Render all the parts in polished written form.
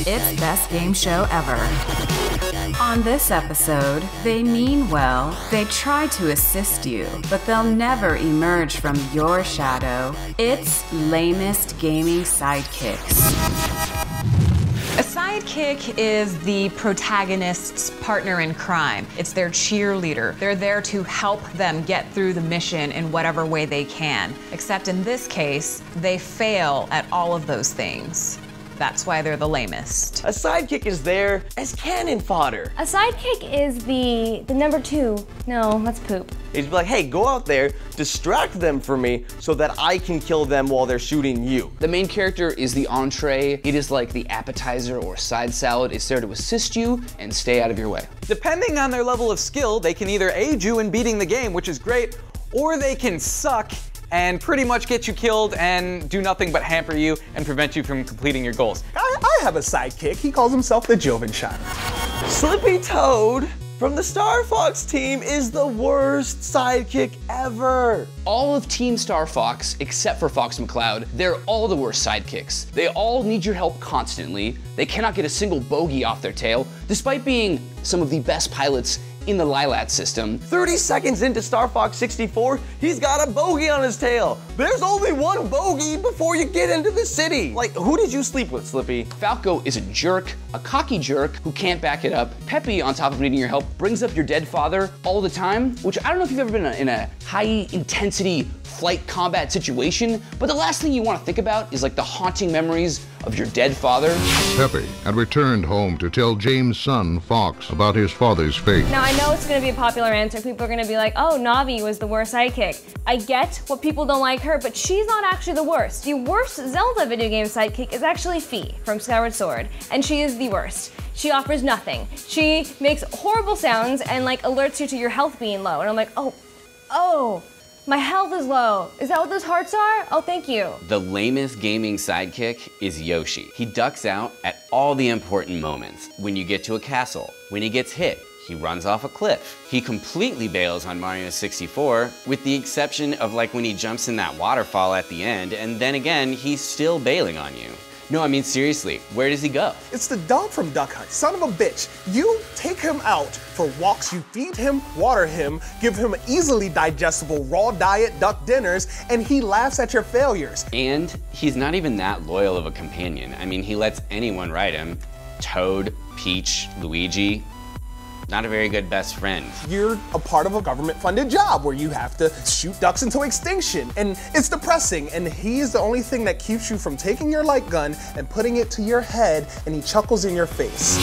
It's best game show ever. On this episode, they mean well, they try to assist you, but they'll never emerge from your shadow. It's Lamest Gaming Sidekicks. A sidekick is the protagonist's partner in crime. It's their cheerleader. They're there to help them get through the mission in whatever way they can. Except in this case, they fail at all of those things. That's why they're the lamest. A sidekick is there as cannon fodder. A sidekick is the number two. No, that's poop. He'd be like, hey, go out there, distract them for me so that I can kill them while they're shooting you. The main character is the entree. It is like the appetizer or side salad. It's there to assist you and stay out of your way. Depending on their level of skill, they can either aid you in beating the game, which is great, or they can suck and pretty much get you killed and do nothing but hamper you and prevent you from completing your goals. I have a sidekick. He calls himself the Ovenshire. Slippy Toad from the Star Fox team is the worst sidekick ever. All of Team Star Fox, except for Fox McCloud, they're all the worst sidekicks. They all need your help constantly. They cannot get a single bogey off their tail, despite being some of the best pilots in the Lilat system. 30 seconds into Star Fox 64, he's got a bogey on his tail. There's only one bogey before you get into the city. Like, who did you sleep with, Slippy? Falco is a jerk, a cocky jerk who can't back it up. Peppy, on top of needing your help, brings up your dead father all the time, which I don't know if you've ever been in a high intensity flight combat situation, but the last thing you want to think about is like the haunting memories of your dead father. Peppy had returned home to tell James' son, Fox, about his father's fate. Now I know it's gonna be a popular answer. People are gonna be like, oh, Navi was the worst sidekick. I get what people don't like her, but she's not actually the worst. The worst Zelda video game sidekick is actually Fi from Skyward Sword, and she is the worst. She offers nothing. She makes horrible sounds and like alerts you to your health being low, and I'm like, oh, my health is low. Is that what those hearts are? Oh, thank you. The lamest gaming sidekick is Yoshi. He ducks out at all the important moments. When you get to a castle, when he gets hit, he runs off a cliff. He completely bails on Mario 64, with the exception of like when he jumps in that waterfall at the end, and then again, he's still bailing on you. No, I mean seriously, where does he go? It's the dog from Duck Hunt, son of a bitch. You take him out for walks, you feed him, water him, give him easily digestible raw diet duck dinners, and he laughs at your failures. And he's not even that loyal of a companion. I mean, he lets anyone ride him. Toad, Peach, Luigi. Not a very good best friend. You're a part of a government-funded job where you have to shoot ducks into extinction, and it's depressing, and he's the only thing that keeps you from taking your light gun and putting it to your head, and he chuckles in your face.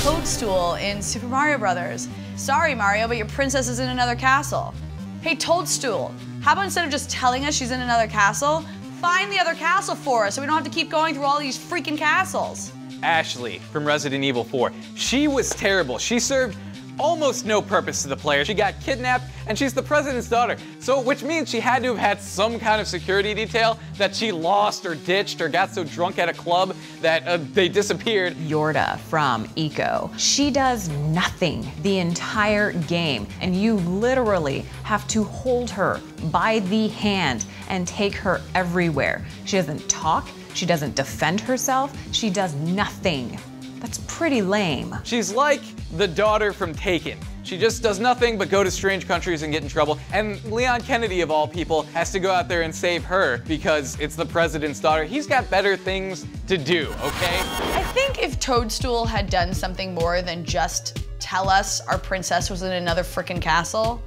Toadstool in Super Mario Brothers. Sorry, Mario, but your princess is in another castle. Hey, Toadstool, how about instead of just telling us she's in another castle, find the other castle for us so we don't have to keep going through all these freaking castles. Ashley from Resident Evil 4. She was terrible. She served almost no purpose to the player. She got kidnapped, and she's the president's daughter. So, which means she had to have had some kind of security detail that she lost or ditched or got so drunk at a club that they disappeared. Yorda from Eco. She does nothing the entire game, and you literally have to hold her by the hand and take her everywhere. She doesn't talk. She doesn't defend herself. She does nothing. That's pretty lame. She's like the daughter from Taken. She just does nothing but go to strange countries and get in trouble. And Leon Kennedy, of all people, has to go out there and save her because it's the president's daughter. He's got better things to do, okay? I think if Toadstool had done something more than just tell us our princess was in another frickin' castle,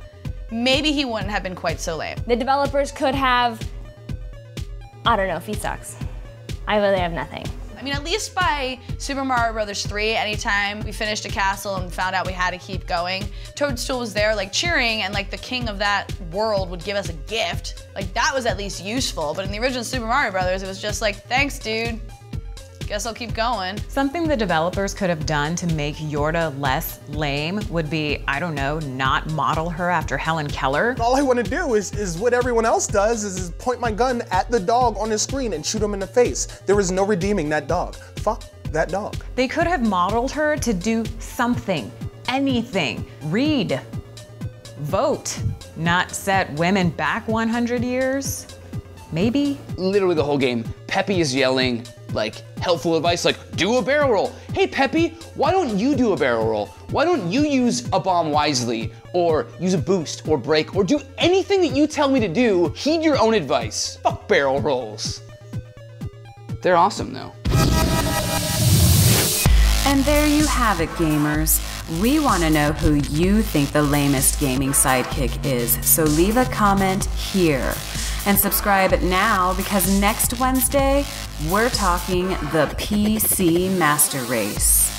maybe he wouldn't have been quite so lame. The developers could have, I don't know, Fi sucks. I really have nothing. I mean, at least by Super Mario Brothers 3, anytime we finished a castle and found out we had to keep going, Toadstool was there like cheering, and like the king of that world would give us a gift. Like that was at least useful, but in the original Super Mario Brothers, it was just like, thanks dude, guess I'll keep going. Something the developers could have done to make Yorda less lame would be, I don't know, not model her after Helen Keller. All I want to do is what everyone else does, is point my gun at the dog on the screen and shoot him in the face. There is no redeeming that dog. Fuck that dog. They could have modeled her to do something, anything. Read, vote, not set women back 100 years. Maybe? Literally the whole game, Peppy is yelling, like helpful advice like do a barrel roll. Hey Peppy, why don't you do a barrel roll? Why don't you use a bomb wisely, or use a boost or break, or do anything that you tell me to do? Heed your own advice. Fuck barrel rolls. They're awesome though. And there you have it, gamers. We want to know who you think the lamest gaming sidekick is, so leave a comment here. And subscribe now, because next Wednesday, we're talking the PC Master Race.